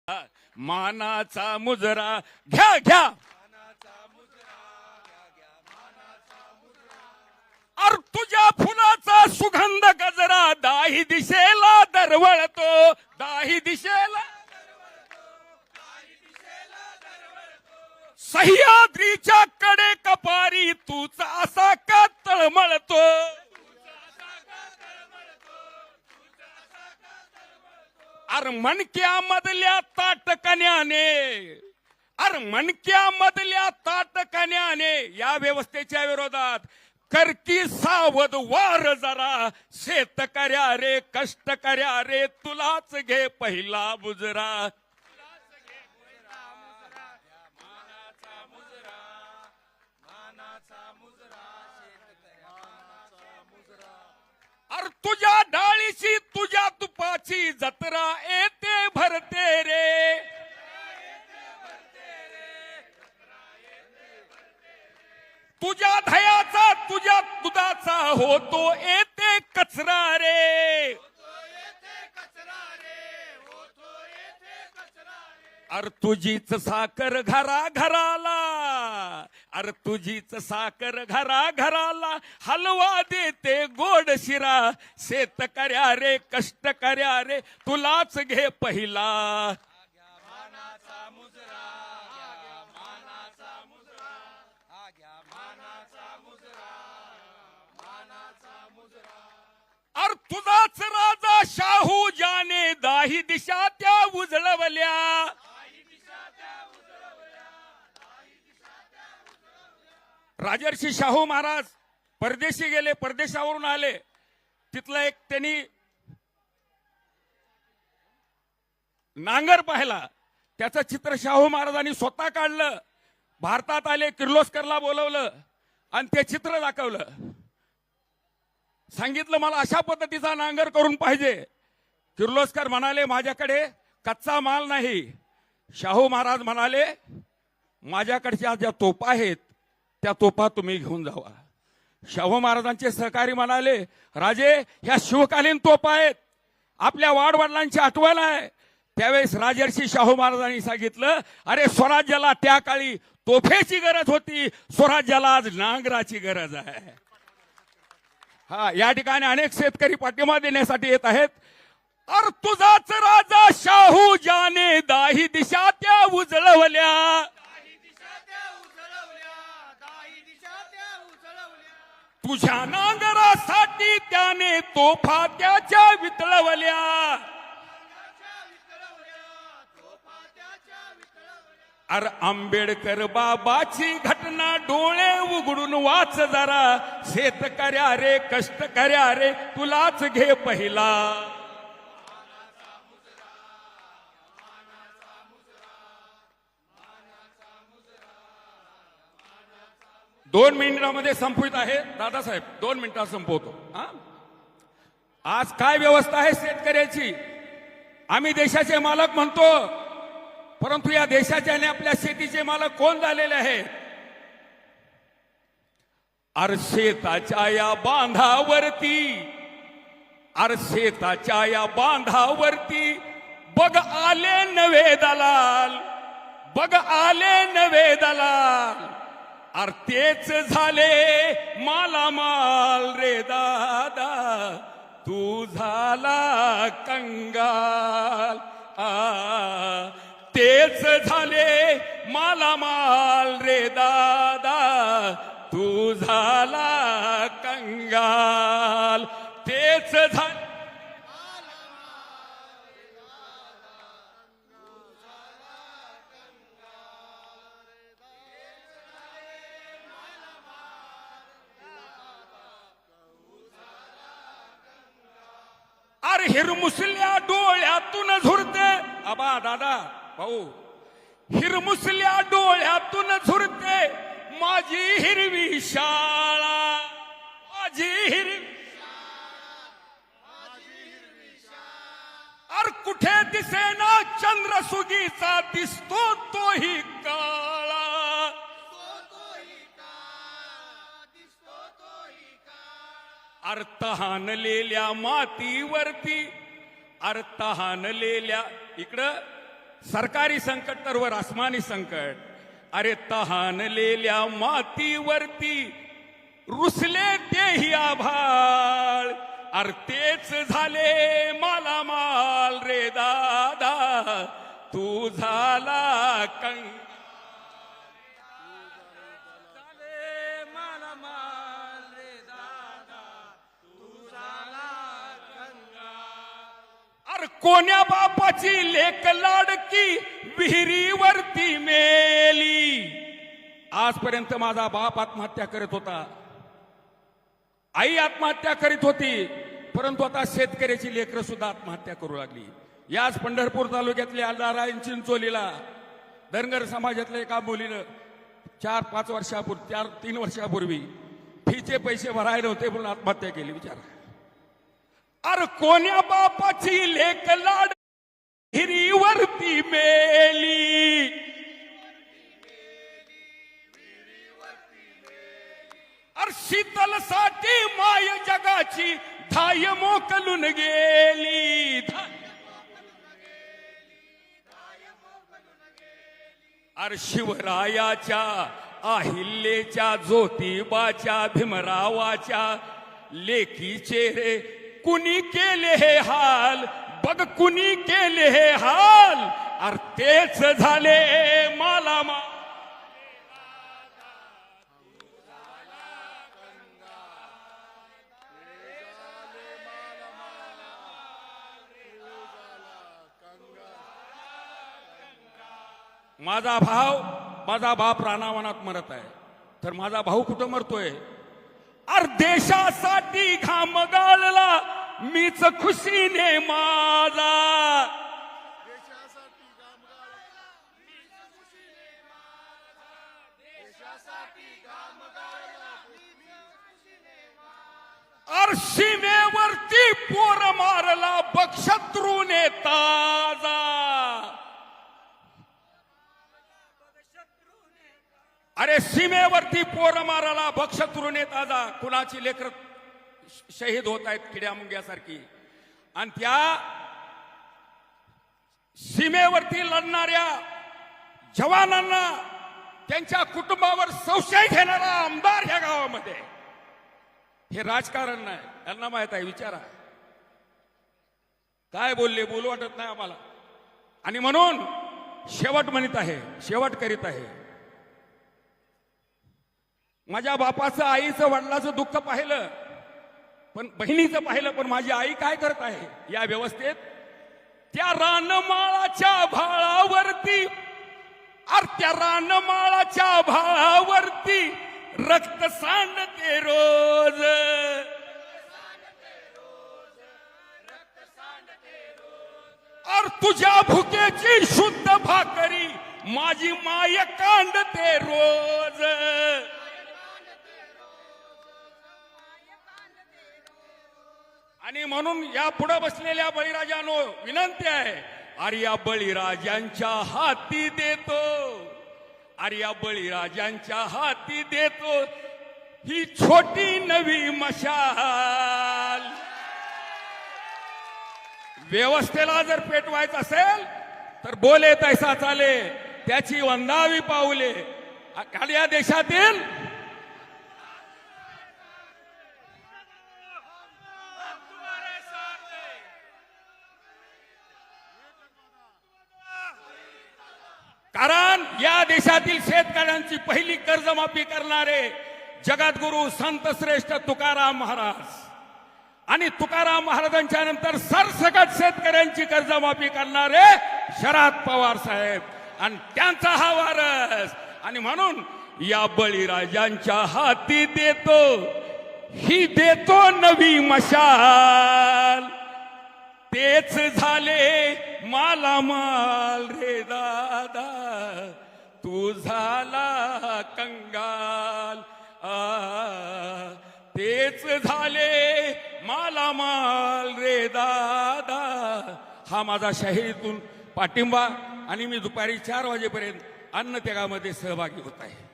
मानाचा मुजरा घ्या घ्या, अर तुझ्या फुलाचा सुगंध गजरा दाही दिशेला दरवळतो, दाही दिशेला सह्याद्रीच्या कडे कपारी तूच असा का तळमळतो. अर मणक्यामधल्या ताटकण्याने, अर मणक्यामधल्या ताटकण्याने या व्यवस्थेच्या विरोधात करकी सावध वार जरा. शेतकऱ्या रे कष्टकऱ्या रे तुलाच घे पहिला बुजरा. अर तुझ्या डाळीची तुझ्या तुपाची जत्रा येते भरते रे. तुझ्या दह्याचा तुझ्या दुधाचा होतो येते कचरा रे. अर तुझीच साखर घरा घराला, अर तुझीच साखर घरा घराला हलवा देते गोड शिरा. शेतकऱ्या रे कष्टकऱ्या रे तुलाच घे पहिला. अर तुझाच राजा शाहू जाने दाही दिशा त्या उजळवल्या. राजर्षी शाहू महाराज परदेशी गेले, परदेशावरून आले. तिथला एक त्यांनी नांगर पाहिला, त्याचं चित्र शाहू महाराजांनी स्वतः काढलं. भारतात आले, किर्लोस्करला बोलवलं आणि ते चित्र दाखवलं. सांगितलं मला अशा पद्धतीचा नांगर करून पाहिजे. किर्लोस्कर म्हणाले माझ्याकडे कच्चा माल नाही. शाहू महाराज म्हणाले माझ्याकडच्या ज्या तोफा आहेत त्या तोफा तुम्ही घेऊन जावा. शाहू महाराजांचे सहकारी म्हणाले राजे ह्या शिवकालीन तोफा आहेत, आपल्या वाडवडिलांची आठवण आहे. त्यावेळेस राजर्षी शाहू महाराजांनी सांगितलं अरे स्वराज्याला त्या काळी तोफेची गरज होती, स्वराज्याला आज नांगराची गरज आहे. हा, या ठिकाणी अनेक शेतकरी पाठिंबा देण्यासाठी येत आहेत. अर तुझाच राजा शाहू जाने दाही दिशा त्या उजळवल्या. तुझ्या नांगरासाठी त्याने तोफा त्याच्या वितळवल्या. अर आंबेडकर बाबाची घटना डोळे उघडून वाच जरा. शेतकऱ्या रे कष्टकऱ्या रे तुलाच घे पहिला. 2 मिनिटांमध्ये संपवित आहे दादासाहेब, 2 मिनिटात संपवतो. आज काय व्यवस्था आहे शेतकऱ्याची. आम्ही देशाचे मालक म्हणतो, परंतु या देशाचे आणि आपल्या शेतीचे मालक कोण झालेले आहेत. अर शेताच्या या बांधावरती, अर शेताच्या या बांधावरती बघ आले नवे दलाल, बघ आले नवे दलाल. अर तेच झाले मालामाल रे दादा, तू झाला कंगाल. तेच झाले मालामाल रे दादा, तू झाला कंगाल. तेच झाले अरे हिरमुसल्या डोळ्यातून झुरते. आबा दादा भाऊ, हिरमुसल्या डोळ्यातून झुरते माझी हिरवी शाळा, माझी हिरवी. अर कुठे दिसेना चंद्रसुगीचा, दिसतो तोही काळा. अर्थहानलेल्या मातीवरती, अर्थहानलेल्या इकडं सरकारी संकट तर वर आसमानी संकट. अरे तहानलेल्या मातीवरती रुसले तेही आभाळ. अरे तेच झाले मालामाल रे दादा, तू झाला कंगाल. कोण्या बापाची लेक लाडकी विहिरीवरती मेली. आजपर्यंत माझा बाप आत्महत्या करत होता, आई आत्महत्या करीत होती, परंतु आता शेतकऱ्याची लेकरं सुद्धा आत्महत्या करू लागली. याच पंढरपूर तालुक्यातल्या नारायण चिंचोलीला धनगर समाजातल्या एका मुलीनं 3 वर्षापूर्वी फीचे पैसे भरायला होते म्हणून आत्महत्या केली. विचारा. अरे कोण्या बापाची लेक लाड हिरीवरती मेली. अरे शीतलसाठी माय जगाची धाय मोकलून गेली. अरे शिवरायाच्या अहिल्याच्या ज्योतिबाच्या भीमरावाच्या लेकीचे रे कुणी केले हे हाल, बघ कुणी केले हे हाल. अरे तेच झाले मालामाल. माझा बाप रानावनात मरत आहे, तर माझा भाऊ कुठं मरतोय? अरे देशासाठी घाम गाळला मीच खुशीने माझा. अरे सीमेवरती पोर मारला बघ शत्रूने ताजा. अरे सीमेवरती पोर माराला बक्षत्रुने ताजा. कुणाची लेकर शहीद होत आहेत किड्या मुंग्यासारखी. आणि त्या सीमेवरती लढणाऱ्या जवानांना त्यांच्या कुटुंबावर संशय घेणारा आमदार ह्या गावामध्ये. हे राजकारण नाही, यांना माहित आहे. विचारा काय बोलले, बोलू वाटत नाही आम्हाला. आणि म्हणून शेवट म्हणत आहे, शेवट करीत आहे. माझ्या बापाचं आईचं वडिलाचं दुःख पाहिलं, पण बहिणीचं पाहिलं, पण माझी आई काय करत आहे या व्यवस्थेत? त्या रानमाळाच्या भाळावरती, त्या रानमाळाच्या भाळावरती रक्त सांडते रोज. तुझ्या भुकेची शुद्ध भाकरी माझी माय कांडते रोज. आणि म्हणून या पुढे बसलेल्या बळीराजांनो विनंती आहे, आर्या बळीराजांच्या हाती देतो, आर्या बळीराजांच्या हाती देतो ही छोटी नवी मशाल. व्यवस्थेला जर पेटवायचं असेल तर बोले तैसा चाले, त्याची वंदावी पाऊले. या देशातील कारण या देशातील शेतकऱ्यांची पहिली कर्जमाफी करणारे जगद्गुरु संत श्रेष्ठ तुकाराम महाराज, आणि तुकाराम महाराजांच्या नंतर सरसकट शेतकऱ्यांची कर्जमाफी करणारे शरद पवार साहेब, आणि त्यांचा हा वारस. आणि म्हणून या बळीराजांच्या हाती देतो ही देतो नवी मशाल. तेच झाले मालामाल रे दादा, तू झाला कंगाल. तेच झाले मालामाल रे दादा. हा माझा शाहिरीतून पाठिंबा. आणि मी दुपारी 4 वाजेपर्यंत अन्न त्यागामध्ये सहभागी होत आहे.